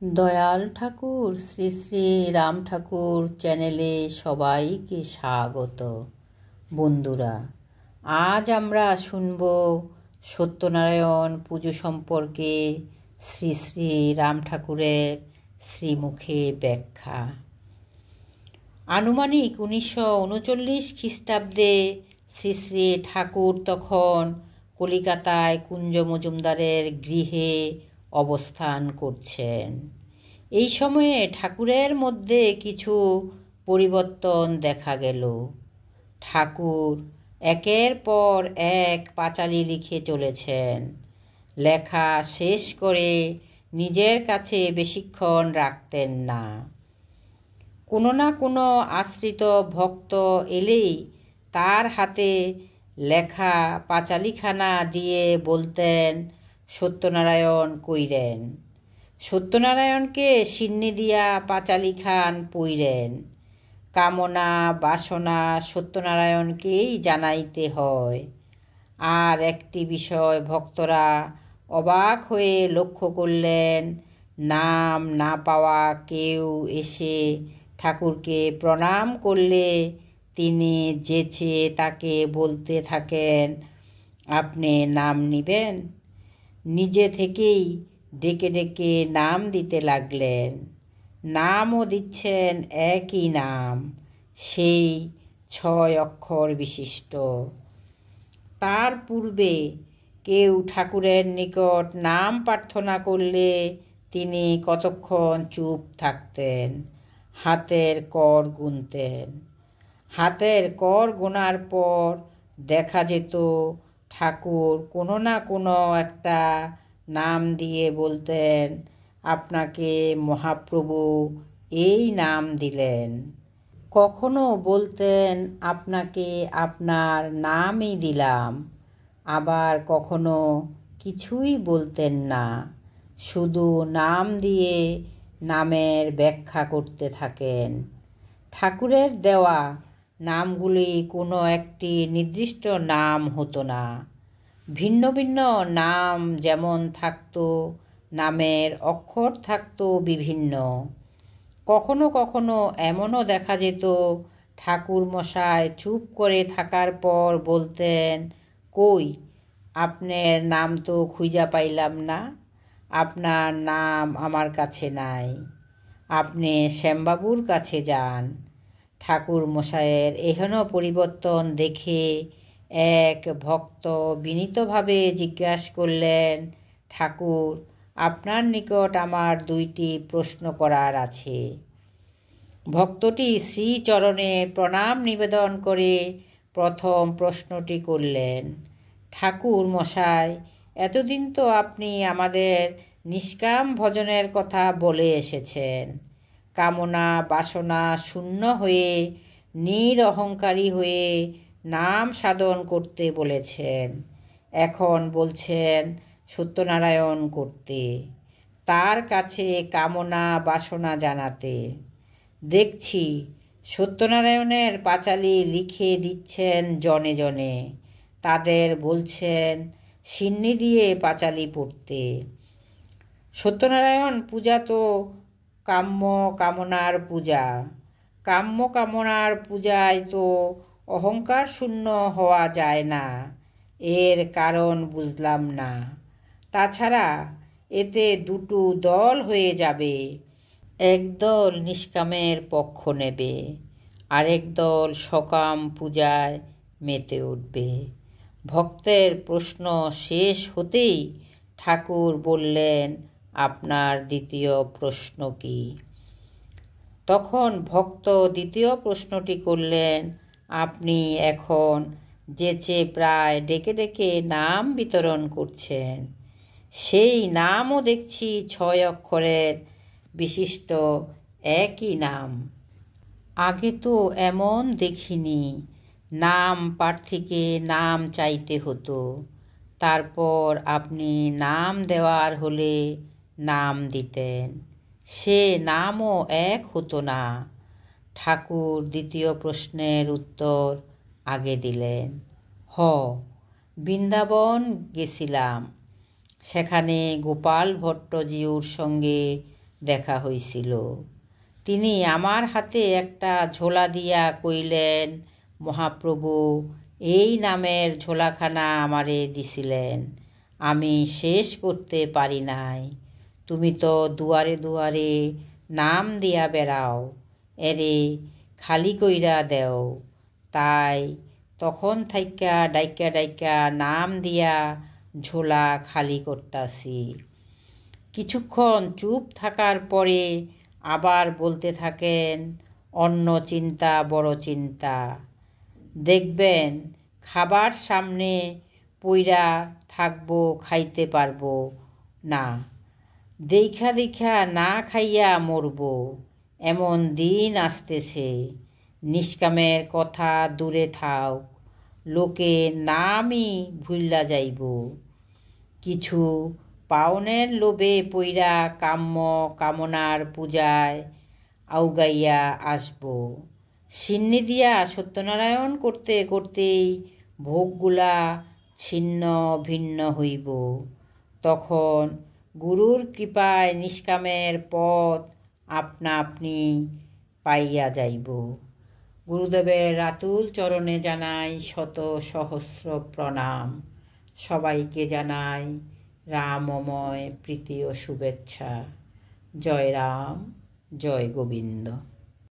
দয়াল ঠাকুর শ্রী শ্রী রাম ঠাকুর চ্যানেলে সবাইকে স্বাগত। বন্ধুরা, আজ আমরা শুনব সত্যনারায়ণ পুজো সম্পর্কে শ্রী শ্রী রাম ঠাকুরের শ্রীমুখে ব্যাখ্যা। আনুমানিক 1939 খ্রিস্টাব্দে শ্রী শ্রী ঠাকুর তখন কলিকাতায় কুঞ্জ মজুমদারের গৃহে অবস্থান করছেন। এই সময়ে ঠাকুরের মধ্যে কিছু পরিবর্তন দেখা গেল। ঠাকুর একের পর এক পাঁচালি লিখে চলেছেন। লেখা শেষ করে নিজের কাছে বেশিক্ষণ রাখতেন না। কোনো না কোনো আশ্রিত ভক্ত এলেই তার হাতে লেখা পাঁচালিখানা দিয়ে বলতেন, সত্যনারায়ণ কইরেন। সত্যনারায়ণকে সিন্নি দিয়া পাঁচালি খান পইরেন। কামনা বাসনা সত্যনারায়ণকেই জানাইতে হয়। আর একটি বিষয় ভক্তরা অবাক হয়ে লক্ষ্য করলেন, নাম না পাওয়া কেউ এসে ঠাকুরকে প্রণাম করলে তিনি যেচে তাকে বলতে থাকেন, আপনি নাম নিবেন। নিজে থেকেই ডেকে ডেকে নাম দিতে লাগলেন। নামও দিচ্ছেন একই নাম, সেই 6 অক্ষর বিশিষ্ট। তার পূর্বে কেউ ঠাকুরের নিকট নাম প্রার্থনা করলে তিনি কতক্ষণ চুপ থাকতেন, হাতের কর গুনতেন। হাতের কর গোনার পর দেখা যেত ঠাকুর কোনো না কোনো একটা নাম দিয়ে বলতেন, আপনাকে মহাপ্রভু এই নাম দিলেন। কখনো বলতেন, আপনাকে আপনার নামই দিলাম। আবার কখনো কিছুই বলতেন না, শুধু নাম দিয়ে নামের ব্যাখ্যা করতে থাকেন। ঠাকুরের দেওয়া নামগুলি কোনো একটি নির্দিষ্ট নাম হতো না। ভিন্ন ভিন্ন নাম যেমন থাকতো, নামের অক্ষর থাকতো বিভিন্ন। কখনো কখনো এমনও দেখা যেত ঠাকুর মশাই চুপ করে থাকার পর বলতেন, কই আপনার নাম তো খুঁজা পাইলাম না, আপনার নাম আমার কাছে নাই, আপনি শ্যামবাবুর কাছে যান। ঠাকুর মশাইয়ের এহেন পরিবর্তন দেখে এক ভক্ত বিনীতভাবে জিজ্ঞাসা করলেন, ঠাকুর, আপনার নিকট আমার 2টি প্রশ্ন করার আছে। ভক্তটি শ্রীচরণে প্রণাম নিবেদন করে প্রথম প্রশ্নটি করলেন, ঠাকুর মশাই, এতদিন তো আপনি আমাদের নিষ্কাম ভজনের কথা বলে এসেছেন। কামনা বাসনা শূন্য হয়ে নিরহংকারী হয়ে নাম সাধন করতে বলেছেন। এখন বলছেন সত্যনারায়ণ করতে, তার কাছে কামনা বাসনা জানাতে। দেখছি সত্যনারায়ণের পাঁচালি লিখে দিচ্ছেন জনে জনে, তাদের বলছেন সিন্নি দিয়ে পাঁচালি পড়তে। সত্যনারায়ণ পূজা তো কাম্য কামনার পূজা। কাম্য কামনার পূজায় তো অহংকার শূন্য হওয়া যায় না, এর কারণ বুঝলাম না। তাছাড়া এতে 2 দল হয়ে যাবে। একদল নিষ্কামের পক্ষ নেবে, আরেক দল সকাম পূজায় মেতে উঠবে। ভক্তের প্রশ্ন শেষ হতেই ঠাকুর বললেন, আপনার দ্বিতীয় প্রশ্ন কি? তখন ভক্ত দ্বিতীয় প্রশ্নটি করলেন, আপনি এখন যেচে প্রায় ডেকে ডেকে নাম বিতরণ করছেন, সেই নামও দেখছি 6 অক্ষরের বিশিষ্ট একই নাম। আগে তো এমন দেখিনি। নাম প্রার্থীকে নাম চাইতে হতো, তারপর আপনি নাম দেওয়ার হলে নাম দিতেন, সে নামও এক হতো না। ঠাকুর দ্বিতীয় প্রশ্নের উত্তর আগে দিলেন। বৃন্দাবন গেছিলাম, সেখানে গোপাল ভট্টজিউর সঙ্গে দেখা হইছিল। তিনি আমার হাতে একটা ঝোলা দিয়া কইলেন, মহাপ্রভু এই নামের ঝোলাখানা আমারে দিছিলেন, আমি শেষ করতে পারি নাই। তুমি তো দুয়ারে দুয়ারে নাম দিয়া বেড়াও, এরে খালি কইরা দেও। তাই তখন থাইকা ডাইকা ডাইকা নাম দিয়া ঝোলা খালি করতাছি। কিছুক্ষণ চুপ থাকার পরে আবার বলতে থাকেন, অন্য চিন্তা বড় চিন্তা। দেখবেন খাবার সামনে পইরা থাকবো, খাইতে পারবো না, দেখা দেখা না খাইয়া মরব, এমন দিন আসতেছে। নিষ্কামের কথা দূরে থাক, লোকে নামই ভুইল্লা যাইব। কিছু পাওনের লোভে পইরা কাম্য কামনার পূজায় আউগাইয়া আসব। সিন্নি দিয়া সত্যনারায়ণ করতে করতেই ভোগগুলা ছিন্ন ভিন্ন হইব। তখন গুরুর কৃপায় নিষ্কামের পথ আপনা আপনি পাইয়া যাইব। গুরুদেবের আতুল চরণে জানাই শত সহস্র প্রণাম। সবাইকে জানাই রামময় প্রীতি ও শুভেচ্ছা। জয় রাম, জয় গোবিন্দ।